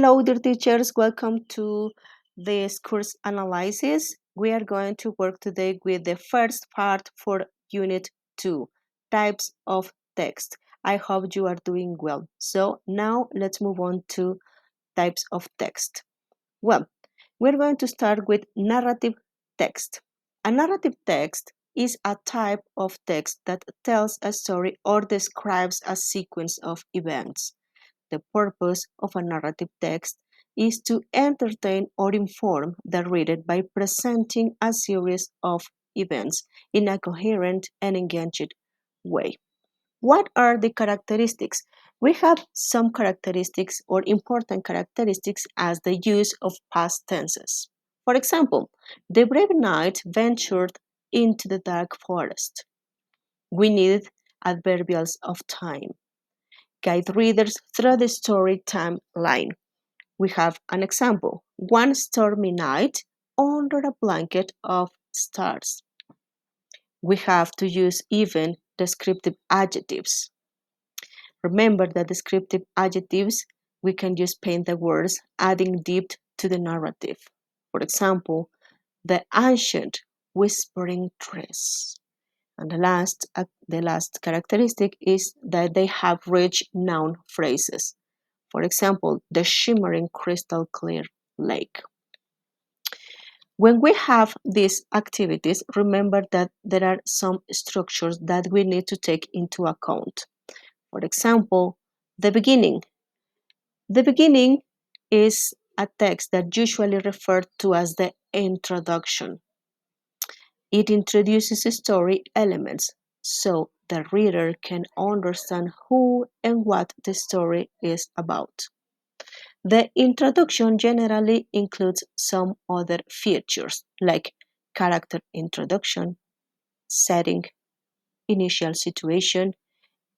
Hello, dear teachers. Welcome to this course analysis. We are going to work today with the first part for Unit 2, Types of Text. I hope you are doing well. So now let's move on to types of text. Well, we're going to start with narrative text. A narrative text is a type of text that tells a story or describes a sequence of events. The purpose of a narrative text is to entertain or inform the reader by presenting a series of events in a coherent and engaging way. What are the characteristics? We have some characteristics or important characteristics as the use of past tenses. For example, the brave knight ventured into the dark forest. We need adverbials of time. Guide readers through the story timeline. We have an example. One stormy night under a blanket of stars. We have to use even descriptive adjectives. Remember that descriptive adjectives we can just paint the words, adding depth to the narrative. For example, the ancient whispering trees. And the last characteristic is that they have rich noun phrases. For example, the shimmering crystal clear lake. When we have these activities, remember that there are some structures that we need to take into account. For example, the beginning. The beginning is a text that usually referred to as the introduction. It introduces story elements so the reader can understand who and what the story is about. The introduction generally includes some other features like character introduction, setting, initial situation,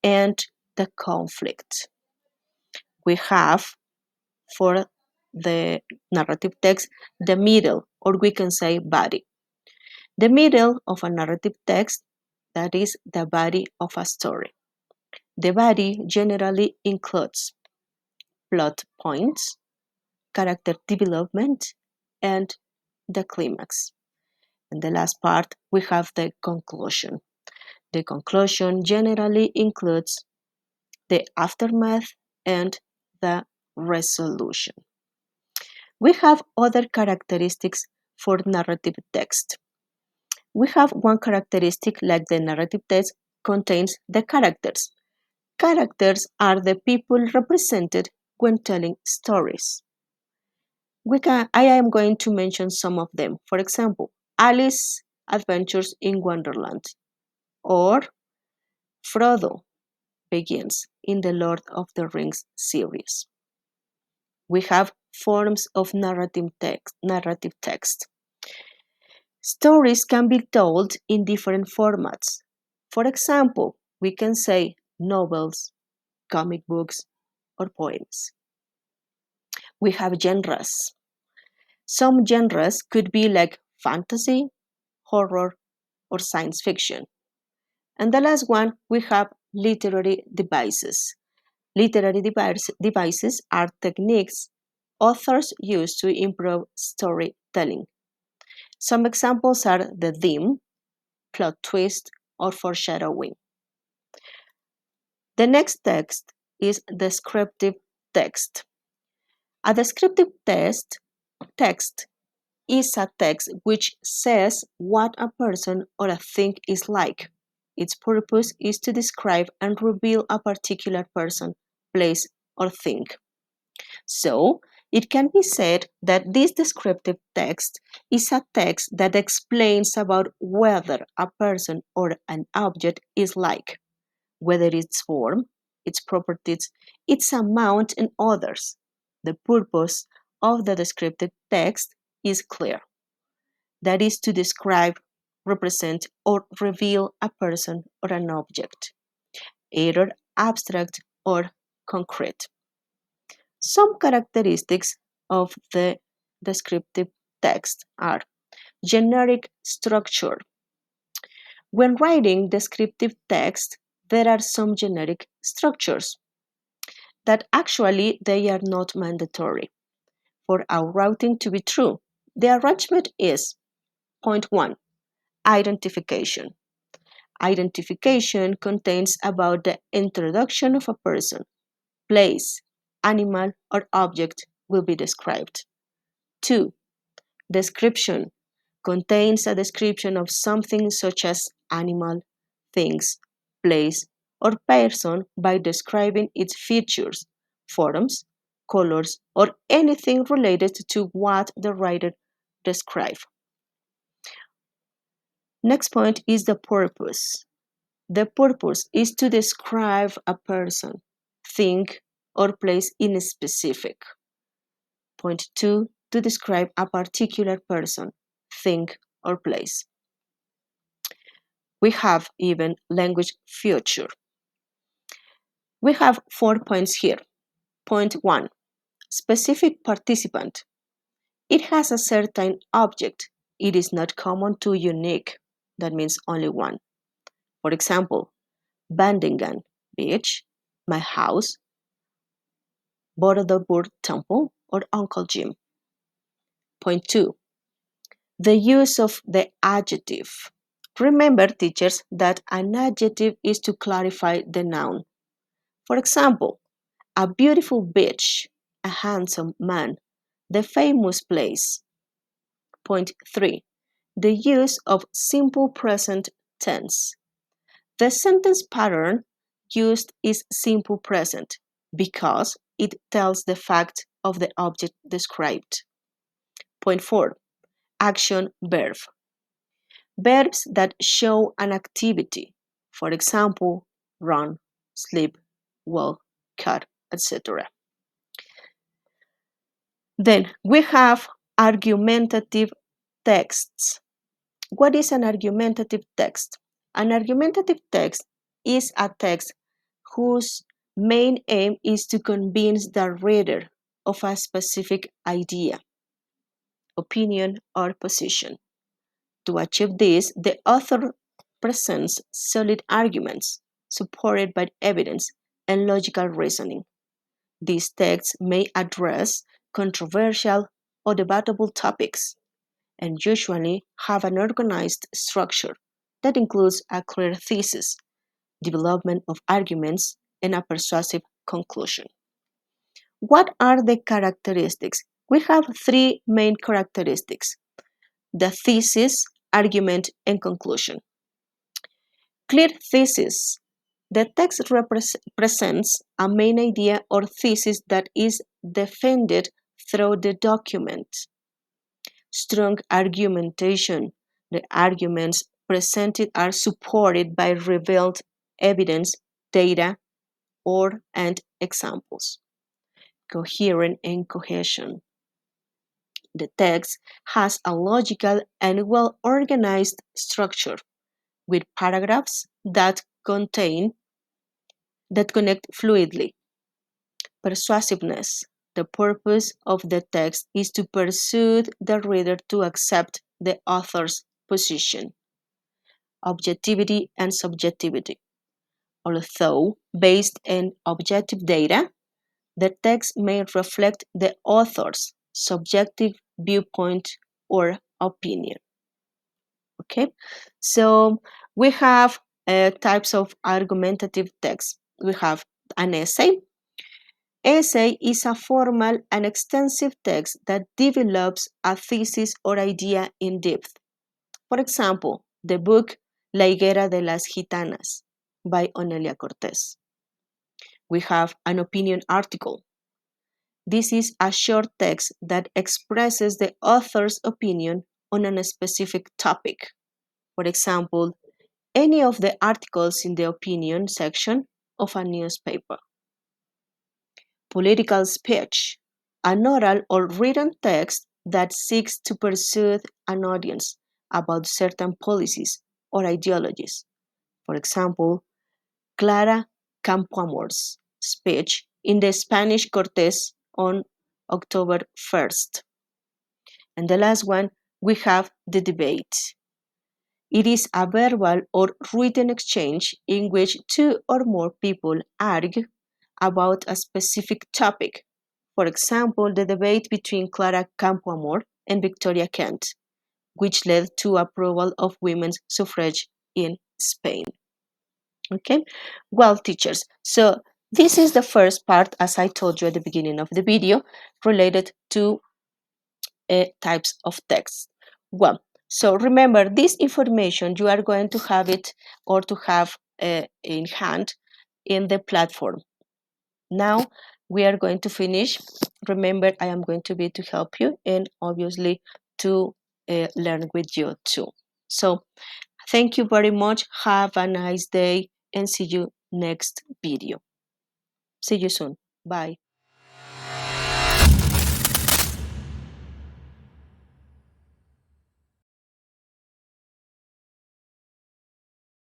and the conflict. We have for the narrative text the middle, or we can say body. The middle of a narrative text, that is the body of a story. The body generally includes plot points, character development, and the climax. And the last part, we have the conclusion. The conclusion generally includes the aftermath and the resolution. We have other characteristics for narrative text. We have one characteristic like the narrative text contains the characters. Characters are the people represented when telling stories. I am going to mention some of them. For example, Alice Adventures in Wonderland or Frodo Begins in the Lord of the Rings series. We have forms of narrative text. Stories can be told in different formats. For example, we can say novels, comic books, or poems. We have genres. Some genres could be like fantasy, horror, or science fiction. And the last one, we have literary devices. Literary devices are techniques authors use to improve storytelling. Some examples are the theme, plot twist, or foreshadowing. The next text is descriptive text. A descriptive text is a text which says what a person or a thing is like. Its purpose is to describe and reveal a particular person, place, or thing. So, it can be said that this descriptive text is a text that explains about whether a person or an object is like, whether its form, its properties, its amount, and others. The purpose of the descriptive text is clear. That is to describe, represent, or reveal a person or an object, either abstract or concrete. Some characteristics of the descriptive text are generic structure. When writing descriptive text, there are some generic structures. that actually they are not mandatory. For our routing to be true, the arrangement is: point 1, identification. Identification contains about the introduction of a person, place, animal, or object will be described. 2, description contains a description of something such as animal, things, place, or person by describing its features, forms, colors, or anything related to what the writer described. Next point is the purpose. The purpose is to describe a person, thing, or place in specific. Point 2, to describe a particular person, thing, or place. We have even language feature. We have 4 points here. Point 1, specific participant. It has a certain object. It is not common to unique. That means only one. For example, Bandingan, beach, my house, Borobudur temple, or Uncle Jim. Point 2, the use of the adjective. Remember, teachers, that an adjective is to clarify the noun. For example, a beautiful beach, a handsome man, the famous place. Point 3, the use of simple present tense. The sentence pattern used is simple present because it tells the fact of the object described. Point 4, action verb. Verbs that show an activity. For example, run, sleep, walk, cut, etc. Then we have argumentative texts. What is an argumentative text? An argumentative text is a text whose main aim is to convince the reader of a specific idea, opinion, or position. To achieve this, the author presents solid arguments supported by evidence and logical reasoning. These texts may address controversial or debatable topics and usually have an organized structure that includes a clear thesis, development of arguments, and a persuasive conclusion. What are the characteristics? We have 3 main characteristics: the thesis, argument, and conclusion. Clear thesis. The text presents a main idea or thesis that is defended through the document. Strong argumentation. The arguments presented are supported by revealed evidence, data, and examples. Coherent and cohesion. The text has a logical and well-organized structure with paragraphs that connect fluidly. Persuasiveness. The purpose of the text is to persuade the reader to accept the author's position. Objectivity and subjectivity. Although based on objective data, the text may reflect the author's subjective viewpoint or opinion. Okay, so we have types of argumentative text. We have an essay. Essay is a formal and extensive text that develops a thesis or idea in depth. For example, the book La Higuera de las Gitanas by Onelia Cortés. We have an opinion article. This is a short text that expresses the author's opinion on a specific topic. For example, any of the articles in the opinion section of a newspaper. Political speech, an oral or written text that seeks to persuade an audience about certain policies or ideologies. For example, Clara Campoamor's speech in the Spanish Cortes on October 1st. And the last one, we have the debate. It is a verbal or written exchange in which 2 or more people argue about a specific topic. For example, the debate between Clara Campoamor and Victoria Kent, which led to approval of women's suffrage in Spain. Okay, well, teachers, so this is the first part, as I told you at the beginning of the video, related to types of text. Well, so remember, this information you are going to have it or to have in hand in the platform. Now we are going to finish. Remember, I am going to be to help you and obviously to learn with you too. So thank you very much. Have a nice day and see you next video. See you soon. Bye.